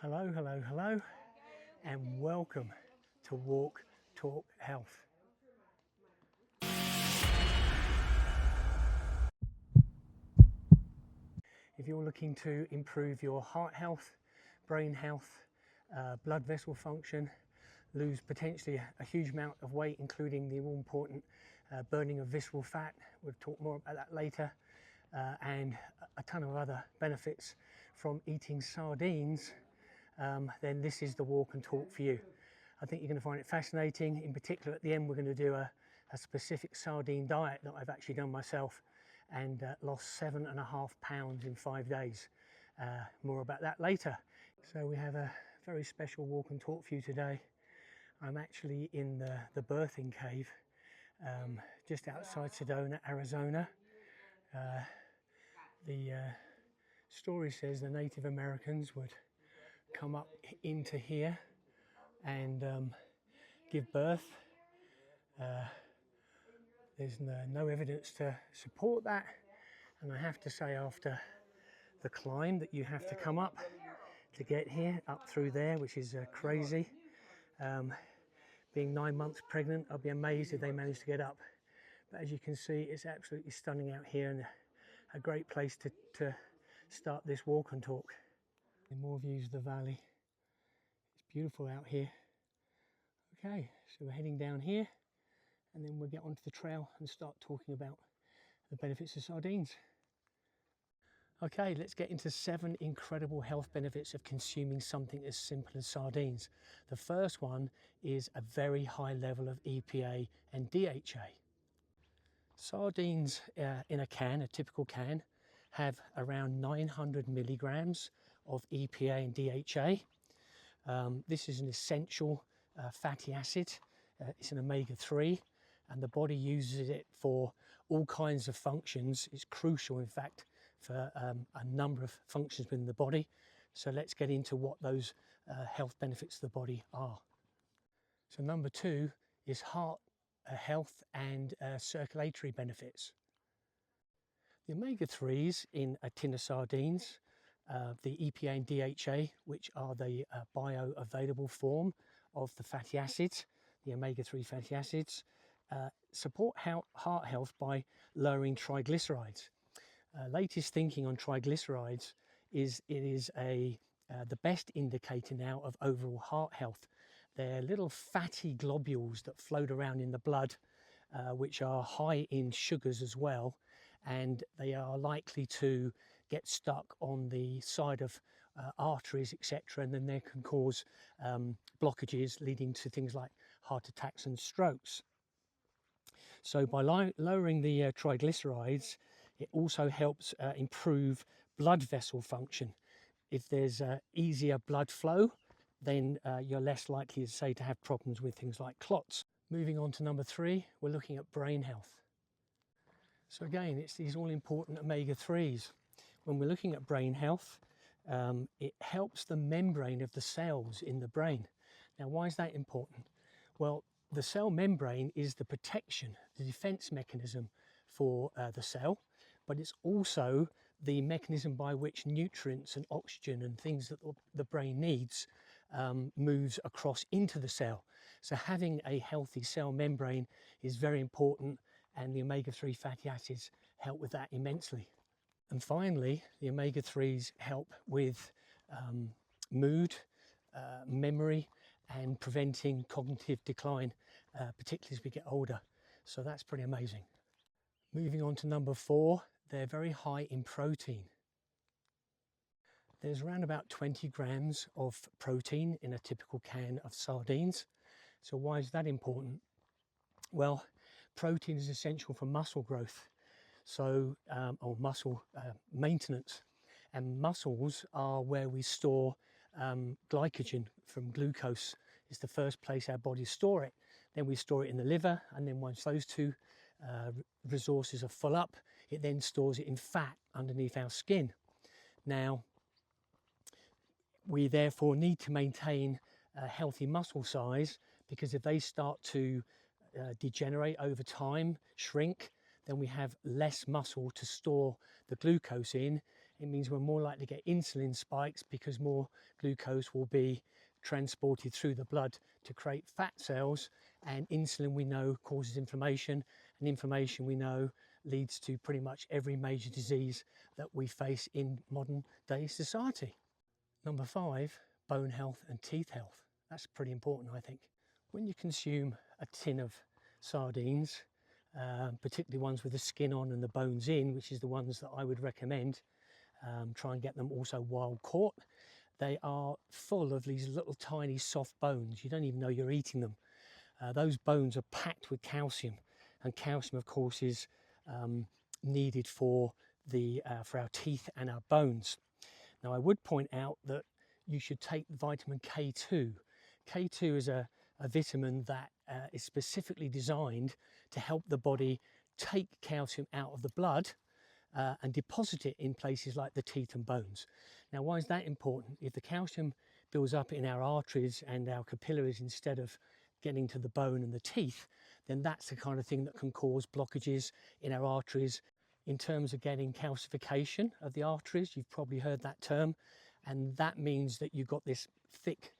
Hello, hello, hello, and welcome to Walk Talk Health. If you're looking to improve your heart health, brain health, blood vessel function, lose potentially a huge amount of weight, including the all important burning of visceral fat, we'll talk more about that later, and a ton of other benefits from eating sardines, then this is the walk and talk for you. I think you're going to find it fascinating. In particular, at the end, we're going to do a specific sardine diet that I've actually done myself and lost 7.5 pounds in 5 days. More about that later. So we have a very special walk and talk for you today. I'm actually in the birthing cave just outside Sedona, Arizona. The story says the Native Americans would come up into here and give birth. There's no evidence to support that, and I have to say, after the climb that you have to come up to get here, up through there, which is crazy. Being 9 months pregnant, I'll be amazed if they manage to get up. But as you can see, it's absolutely stunning out here and a great place to start this walk and talk. More views of the valley. It's beautiful out here. Okay, so we're heading down here and then we'll get onto the trail and start talking about the benefits of sardines. Okay, let's get into 7 incredible health benefits of consuming something as simple as sardines. The first one is a very high level of EPA and DHA. Sardines in a can, a typical can, have around 900 milligrams of EPA and DHA. This is an essential fatty acid. It's an omega-3, and the body uses it for all kinds of functions. It's crucial, in fact, for a number of functions within the body. So let's get into what those health benefits of the body are. So number 2 is heart health and circulatory benefits. The omega-3s in a tin of sardines, the EPA and DHA, which are the bioavailable form of the fatty acids, the omega-3 fatty acids, support heart health by lowering triglycerides. Latest thinking on triglycerides is it is the best indicator now of overall heart health. They're little fatty globules that float around in the blood, which are high in sugars as well, and they are likely to get stuck on the side of arteries, etc., and then they can cause blockages leading to things like heart attacks and strokes. So by lowering the triglycerides, it also helps improve blood vessel function. If there's easier blood flow, then you're less likely to have problems with things like clots. Moving on to number 3, we're looking at brain health. So again, it's these all important omega-3s. When we're looking at brain health, it helps the membrane of the cells in the brain. Now, why is that important? Well, the cell membrane is the protection, the defense mechanism for the cell, but it's also the mechanism by which nutrients and oxygen and things that the brain needs moves across into the cell. So having a healthy cell membrane is very important, and the omega-3 fatty acids help with that immensely. And finally, the omega-3s help with mood, memory, and preventing cognitive decline, particularly as we get older. So that's pretty amazing. Moving on to number 4, they're very high in protein. There's around about 20 grams of protein in a typical can of sardines. So why is that important? Well, protein is essential for muscle growth, so or muscle maintenance, and muscles are where we store glycogen from glucose. It's the first place our bodies store it. Then we store it in the liver, and then once those two resources are full up, it then stores it in fat underneath our skin. Now, we therefore need to maintain a healthy muscle size, because if they start to degenerate over time, shrink, then we have less muscle to store the glucose in, it means we're more likely to get insulin spikes because more glucose will be transported through the blood to create fat cells, and insulin we know causes inflammation, and inflammation we know leads to pretty much every major disease that we face in modern day society. Number 5, bone health and teeth health. That's pretty important, I think. When you consume a tin of sardines, particularly ones with the skin on and the bones in, which is the ones that I would recommend, try and get them also wild caught. They are full of these little tiny soft bones. You don't even know you're eating them. Those bones are packed with calcium, and calcium of course is needed for our teeth and our bones. Now I would point out that you should take vitamin K2. K2 is a vitamin that is specifically designed to help the body take calcium out of the blood and deposit it in places like the teeth and bones. Now why is that important? If the calcium builds up in our arteries and our capillaries instead of getting to the bone and the teeth, then that's the kind of thing that can cause blockages in our arteries. In terms of getting calcification of the arteries, you've probably heard that term, and that means that you've got this thick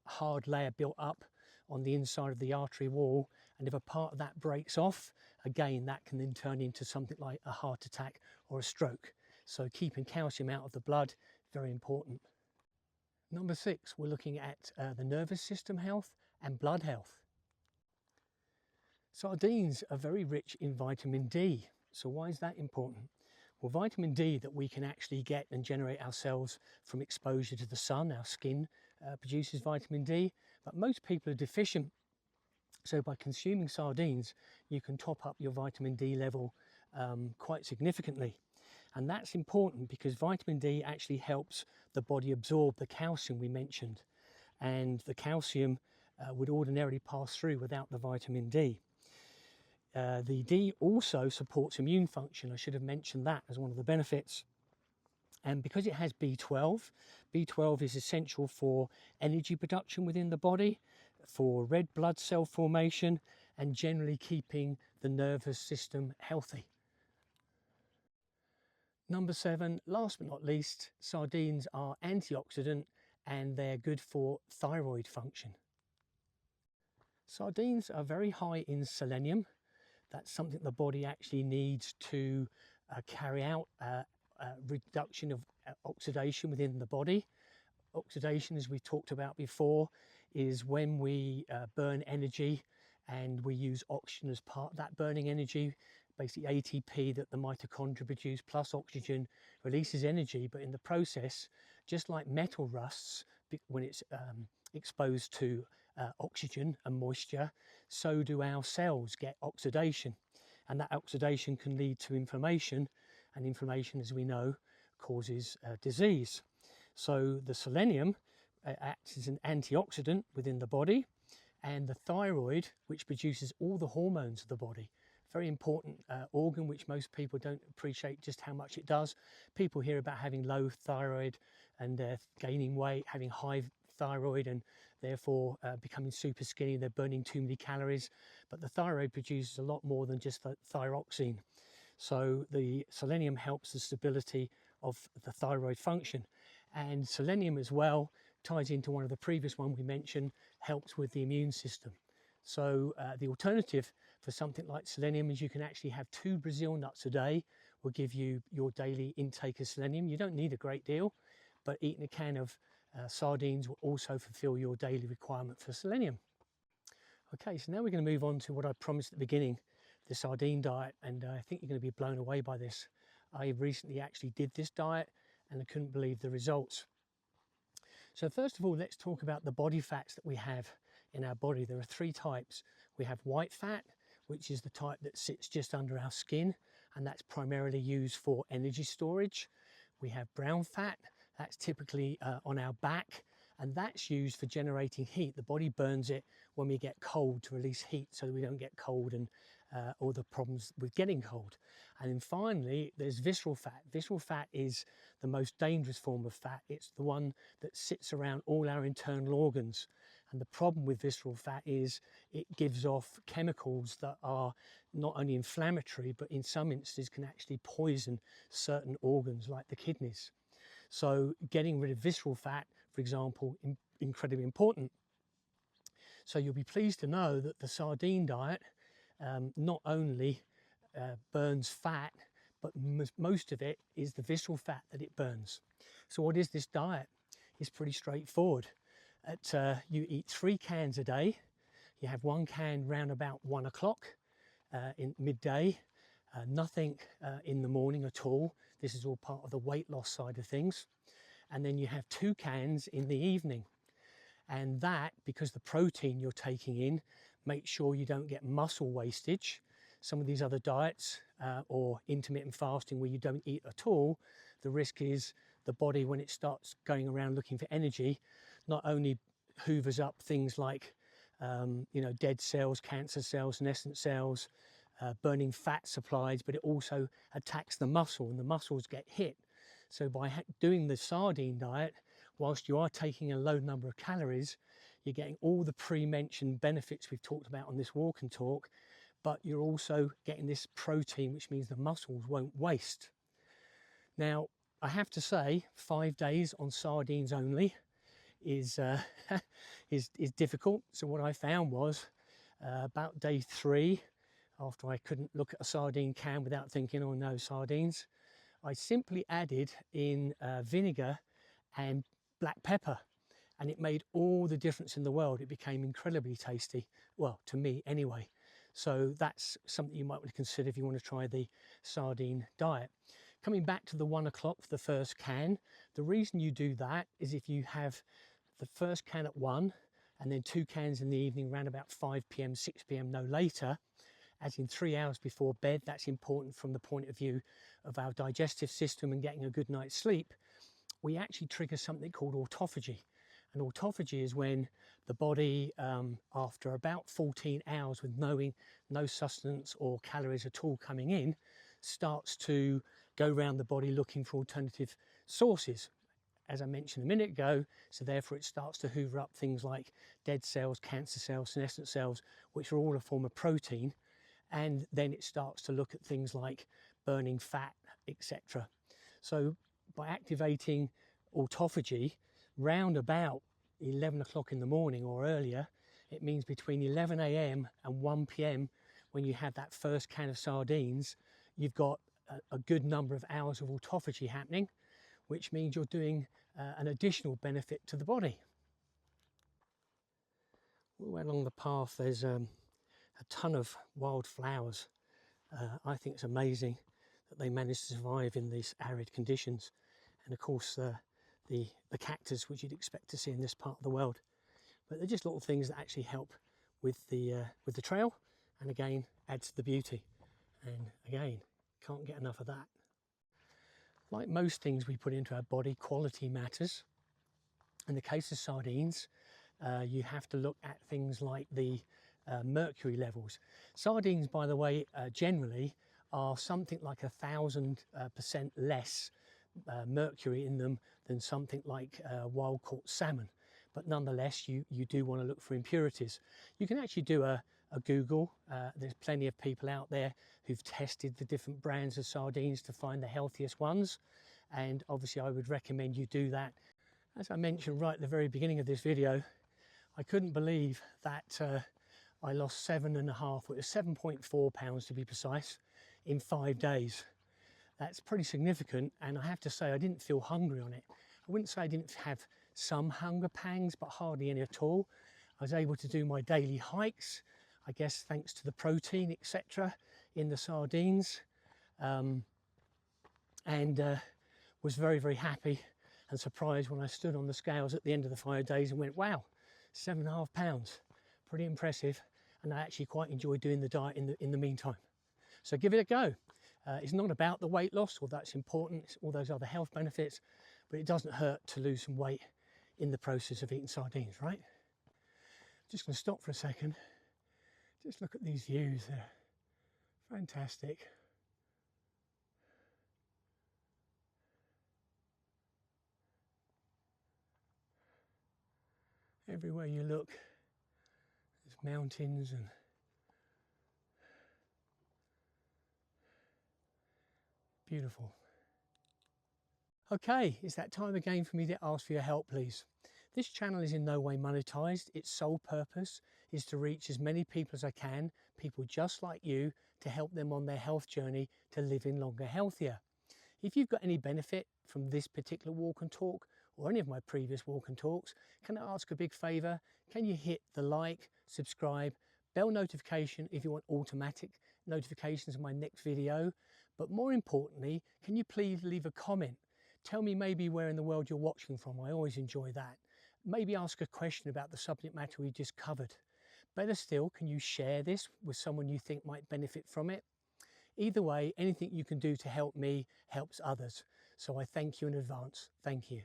hard layer built up on the inside of the artery wall, and if a part of that breaks off, again that can then turn into something like a heart attack or a stroke. So keeping calcium out of the blood, very important. Number 6, we're looking at the nervous system health and blood health. Sardines are very rich in vitamin D. So why is that important? Well, vitamin D that we can actually get and generate ourselves from exposure to the sun, our skin produces vitamin D, but most people are deficient. So by consuming sardines, you can top up your vitamin D level quite significantly. And that's important because vitamin D actually helps the body absorb the calcium we mentioned. And the calcium would ordinarily pass through without the vitamin D. The D also supports immune function. I should have mentioned that as one of the benefits. And because it has B12, B12 is essential for energy production within the body, for red blood cell formation, and generally keeping the nervous system healthy. Number 7, last but not least, sardines are antioxidant and they're good for thyroid function. Sardines are very high in selenium. That's something the body actually needs to carry out reduction of oxidation within the body. Oxidation, as we talked about before, is when we burn energy and we use oxygen as part of that burning energy. Basically ATP that the mitochondria produce plus oxygen releases energy, but in the process, just like metal rusts when it's exposed to oxygen and moisture, so do our cells get oxidation, and that oxidation can lead to inflammation, and inflammation, as we know, causes disease. So the selenium acts as an antioxidant within the body, and the thyroid, which produces all the hormones of the body, very important organ which most people don't appreciate just how much it does. People hear about having low thyroid and gaining weight, having high thyroid and therefore becoming super skinny, they're burning too many calories, but the thyroid produces a lot more than just the thyroxine. So the selenium helps the stability of the thyroid function, and selenium as well ties into one of the previous one we mentioned, helps with the immune system. So the alternative for something like selenium is you can actually have 2 Brazil nuts a day will give you your daily intake of selenium. You don't need a great deal, but eating a can of sardines will also fulfill your daily requirement for selenium. Okay, so now we're going to move on to what I promised at the beginning, the sardine diet, and I think you're going to be blown away by this. I recently actually did this diet and I couldn't believe the results. So first of all, let's talk about the body fats that we have in our body. There are 3 types. We have white fat, which is the type that sits just under our skin, and that's primarily used for energy storage. We have brown fat, that's typically on our back, and that's used for generating heat. The body burns it when we get cold to release heat so we don't get cold and all the problems with getting cold. And then finally, there's visceral fat. Visceral fat is the most dangerous form of fat. It's the one that sits around all our internal organs. And the problem with visceral fat is it gives off chemicals that are not only inflammatory, but in some instances can actually poison certain organs like the kidneys. So getting rid of visceral fat, for example, incredibly important. So you'll be pleased to know that the sardine diet not only burns fat, but most of it is the visceral fat that it burns. So what is this diet? It's pretty straightforward. You eat 3 cans a day. You have 1 can round about 1 o'clock in midday, nothing in the morning at all. This is all part of the weight loss side of things. And then you have 2 cans in the evening. And that, because the protein you're taking in, make sure you don't get muscle wastage. Some of these other diets or intermittent fasting where you don't eat at all, the risk is the body, when it starts going around looking for energy, not only hoovers up things like dead cells, cancer cells, senescent cells, burning fat supplies, but it also attacks the muscle, and the muscles get hit. So by doing the sardine diet, whilst you are taking a low number of calories, you're getting all the pre-mentioned benefits we've talked about on this walk and talk, but you're also getting this protein, which means the muscles won't waste. Now, I have to say, 5 days on sardines only is difficult. So what I found was about day 3, after I couldn't look at a sardine can without thinking, oh no, sardines, I simply added in vinegar and black pepper, and it made all the difference in the world. It became incredibly tasty, well, to me anyway. So that's something you might want to consider if you want to try the sardine diet. Coming back to the 1 o'clock for the first can, the reason you do that is if you have the first can at 1 and then 2 cans in the evening around about 5 p.m, 6 p.m, no later, as in 3 hours before bed. That's important from the point of view of our digestive system and getting a good night's sleep. We actually trigger something called autophagy. And autophagy is when the body, after about 14 hours with no sustenance or calories at all coming in, starts to go around the body looking for alternative sources, as I mentioned a minute ago. So therefore it starts to hoover up things like dead cells, cancer cells, senescent cells, which are all a form of protein. And then it starts to look at things like burning fat, etc. So by activating autophagy round about 11 o'clock in the morning or earlier, it means between 11 a.m. and 1 p.m, when you have that first can of sardines, you've got a good number of hours of autophagy happening, which means you're doing an additional benefit to the body. All the way along the path there's a ton of wild flowers. I think it's amazing that they managed to survive in these arid conditions, and of course the cactus, which you'd expect to see in this part of the world. But they're just little things that actually help with the trail, and again add to the beauty. And again, can't get enough of that. Like most things we put into our body, quality matters. In the case of sardines, you have to look at things like the mercury levels. Sardines, by the way, generally are something like 1,000% less mercury in them than something like wild caught salmon. But nonetheless, you do want to look for impurities. You can actually do a Google. There's plenty of people out there who've tested the different brands of sardines to find the healthiest ones. And obviously I would recommend you do that. As I mentioned right at the very beginning of this video, I couldn't believe that I lost 7.5, it was 7.4 pounds to be precise, in 5 days. That's pretty significant, and I have to say I didn't feel hungry on it. I wouldn't say I didn't have some hunger pangs, but hardly any at all. I was able to do my daily hikes, I guess thanks to the protein, etc., in the sardines, and was very, very happy and surprised when I stood on the scales at the end of the 5 days and went, wow, 7.5 pounds, pretty impressive. And I actually quite enjoy doing the diet in the meantime. So give it a go. It's not about the weight loss, although that's important, it's all those other health benefits, but it doesn't hurt to lose some weight in the process of eating sardines, right? Just going to stop for a second. Just look at these views, they're fantastic. Everywhere you look, there's mountains and beautiful. Okay, it's that time again for me to ask for your help, please. This channel is in no way monetized. Its sole purpose is to reach as many people as I can, people just like you, to help them on their health journey to living longer, healthier. If you've got any benefit from this particular walk and talk or any of my previous walk and talks, can I ask a big favor? Can you hit the like, subscribe, bell notification if you want automatic notifications of my next video? But more importantly, can you please leave a comment? Tell me maybe where in the world you're watching from. I always enjoy that. Maybe ask a question about the subject matter we just covered. Better still, can you share this with someone you think might benefit from it? Either way, anything you can do to help me helps others. So I thank you in advance. Thank you.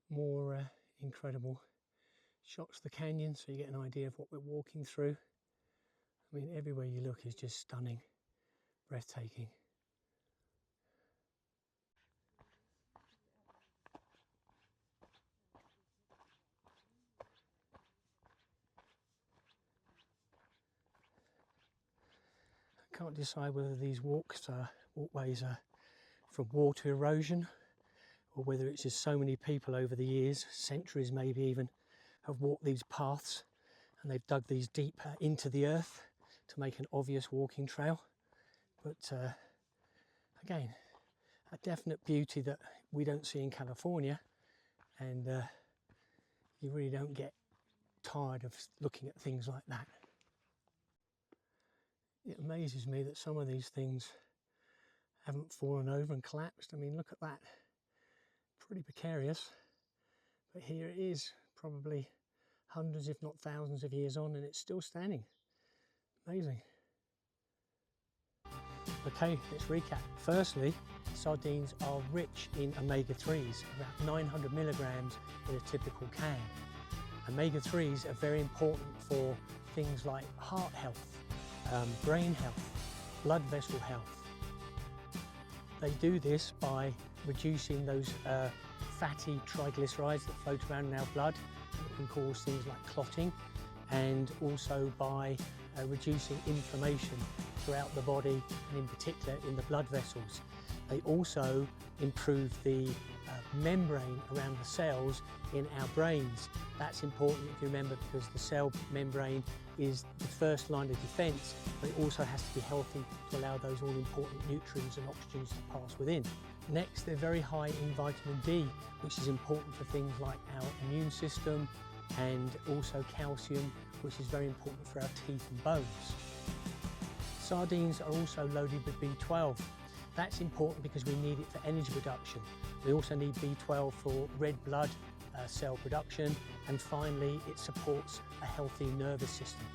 More incredible shots of the canyon so you get an idea of what we're walking through. I mean, everywhere you look is just stunning, breathtaking. I can't decide whether these walkways are from water erosion or whether it's just so many people over the years, centuries maybe even, have walked these paths and they've dug these deep into the earth to make an obvious walking trail. But again, a definite beauty that we don't see in California, and you really don't get tired of looking at things like that. It amazes me that some of these things haven't fallen over and collapsed. I mean, look at that. Pretty precarious. But here it is, probably hundreds if not thousands of years on, and it's still standing. Amazing. Okay, let's recap. Firstly, sardines are rich in omega-3s, about 900 milligrams in a typical can. Omega-3s are very important for things like heart health, brain health, blood vessel health. They do this by reducing those fatty triglycerides that float around in our blood that can cause things like clotting, and also by reducing inflammation throughout the body and in particular in the blood vessels. They also improve the membrane around the cells in our brains. That's important if you remember, because the cell membrane is the first line of defense, but it also has to be healthy to allow those all important nutrients and oxygens to pass within. Next, they're very high in vitamin D, which is important for things like our immune system, and also calcium, which is very important for our teeth and bones. Sardines are also loaded with B12. That's important because we need it for energy production. We also need B12 for red blood cell production, and finally it supports a healthy nervous system.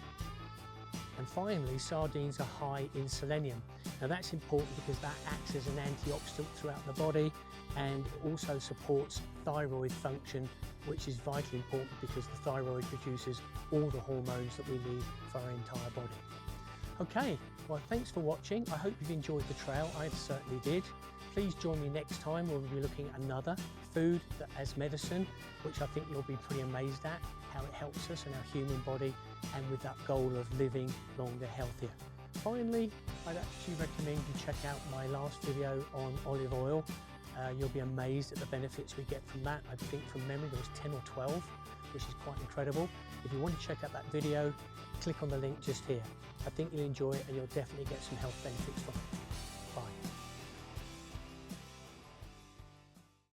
And finally, sardines are high in selenium. Now that's important because that acts as an antioxidant throughout the body, and also supports thyroid function, which is vitally important because the thyroid produces all the hormones that we need for our entire body. Okay, well, thanks for watching. I hope you've enjoyed the trail. I certainly did. Please join me next time where we'll be looking at another food as medicine, which I think you'll be pretty amazed at how it helps us in our human body, and with that goal of living longer, healthier. Finally, I'd actually recommend you check out my last video on olive oil. You'll be amazed at the benefits we get from that. I think from memory there was 10 or 12, which is quite incredible. If you want to check out that video, click on the link just here. I think you'll enjoy it and you'll definitely get some health benefits from it.